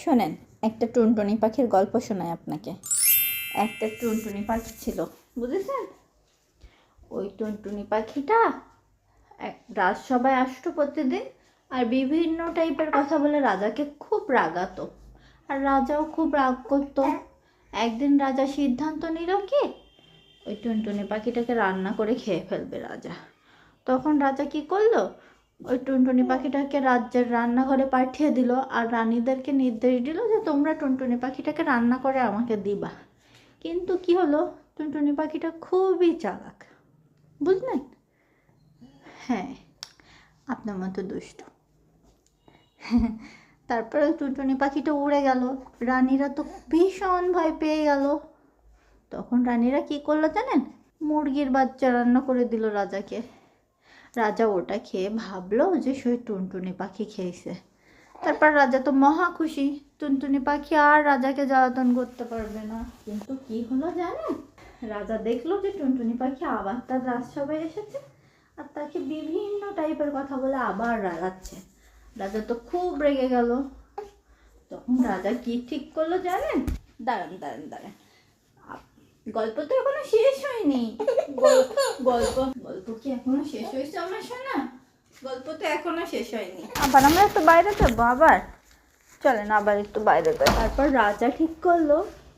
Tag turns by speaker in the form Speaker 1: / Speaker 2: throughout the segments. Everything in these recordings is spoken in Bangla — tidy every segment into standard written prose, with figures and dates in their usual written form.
Speaker 1: শোনেন, একটা টুনটুনি পাখির গল্প শোনাই আপনাকে। একটা টুনটুনি পাখি ছিল, বুঝেছেন? ওই টুনটুনি পাখিটা রাজসভায় আসতো প্রতিদিন, আর বিভিন্ন টাইপের কথা বলে রাজাকে খুব রাগাতো, আর রাজাও খুব রাগ করতো। একদিন রাজা সিদ্ধান্ত নিল কি ওই টুনটুনি পাখিটাকে রান্না করে খেয়ে ফেলবে রাজা। তখন রাজা কি করলো, ওই টুনটুনি পাখিটাকে রাজ্যের রান্নাঘরে পাঠিয়ে দিল, আর রানীদেরকে নির্দেশ দিল যে তোমরা টুনটুনি পাখিটাকে রান্না করে আমাকে দিবা। কিন্তু কি হলো, টুনটুনি পাখিটা খুবই চালাক, বুঝলেন? হ্যাঁ, আপনার মতো দুষ্ট। তারপরে টুনটুনি পাখিটা উড়ে গেল, রানীরা তো ভীষণ ভয় পেয়ে গেল। তখন রানীরা কি করলো জানেন, মুরগির বাচ্চা রান্না করে দিল রাজাকে। রাজা ওটা খেয়ে ভাবলো যে সে টুনটুনি পাখি খেয়েছে। তারপর রাজা তো মহা খুশি, টুনটুনি পাখি আর রাজাকে জ্বালাতন করতে পারবে না। কিন্তু কি হলো জানেন, রাজা দেখলো যে টুনটুনি পাখি আবার তার রাজসভায় এসেছে, আর তাকে বিভিন্ন টাইপের কথা বলে আবার রাগাচ্ছে। রাজা তো খুব রেগে গেল। তখন রাজা কি ঠিক করলো জানেন? দাঁড়ান দাঁড়ান দাঁড়ান, গল্প তো এখনো শেষ হয়নি। গল্প গল্প কি এখনো শেষ হয়েছে আমার শোনা? গল্প তো এখনো শেষ হয়নি। আবার আমরা একটু বাইরে যাবো, আবার চলেন আবার একটু বাইরে যাই। তারপর রাজা ঠিক করলো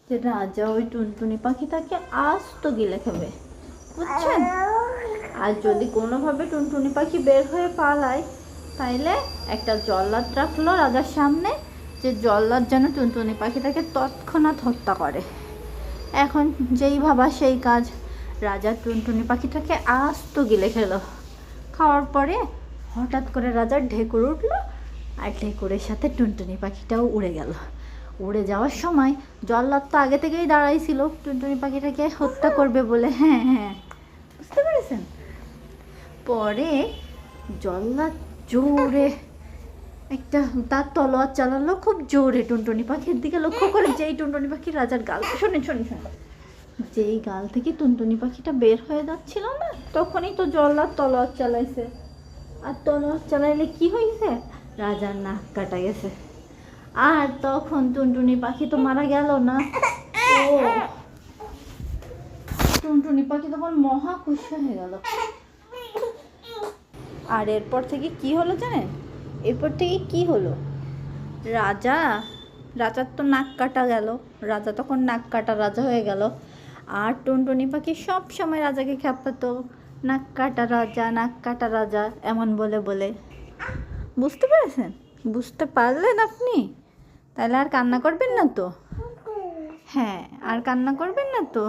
Speaker 1: যে রাজা ওই টুনটুনি পাখিটাকে আস্ত গিলে খাবে, বুঝছেন? আর যদি কোনোভাবে টুনটুনি পাখি বের হয়ে পালায়, তাইলে একটা জল্লাদ রাখলো রাজার সামনে, যে জল্লাদ যেন টুনটুনি পাখিটাকে তৎক্ষণাৎ হত্যা করে। এখন যেই ভাবা সেই কাজ, রাজা টুনটুনি পাখিটাকে আস্ত গিলে খেলো। খাওয়ার পরে হঠাৎ করে রাজার ঢেকুর উঠলো, আর ঢেকুরের সাথে টুনটুনি পাখিটাও উড়ে গেল। উড়ে যাওয়ার সময় জল্লাদ তো আগে থেকেই দাঁড়াইছিল টুনটুনি পাখিটাকে হত্যা করবে বলে। হ্যাঁ হ্যাঁ, বুঝতে পেরেছেন? পরে জল্লাদ জোরে একটা তার তলোয়ার চালালো খুব জোরে টুনটুনি পাখির দিকে লক্ষ্য করে। যেই টুনটুনি পাখি রাজার গাল, শোনেন শোনেন শোনেন, যেই গাল থেকে টুনটুনি পাখিটা বের হয়ে যাচ্ছিল না, তখনই তো জল্লাদ তলোয়ার চালাইছে। আর তলোয়ার চালাইলে কি হয়েছে, রাজার নাক কাটা গেছে। আর তখন টুনটুনি পাখি তো মারা গেল না। ও টুনটুনি পাখি তখন মহা খুশি হয়ে গেল। আর এরপর থেকে কি হলো জানেন? এরপর থেকে কি হলো, রাজার তো নাক কাটা গেল, রাজা তখন নাক কাটা রাজা হয়ে গেল। আর টুনটুনি পাখি সব সময় রাজাকে খেপাতো, নাক কাটা রাজা, নাক কাটা রাজা এমন বলে বলে। বুঝতে পেরেছেন? বুঝতে পারলেন আপনি? তাহলে আর কান্না করবেন না তো? হ্যাঁ, আর কান্না করবেন না তো?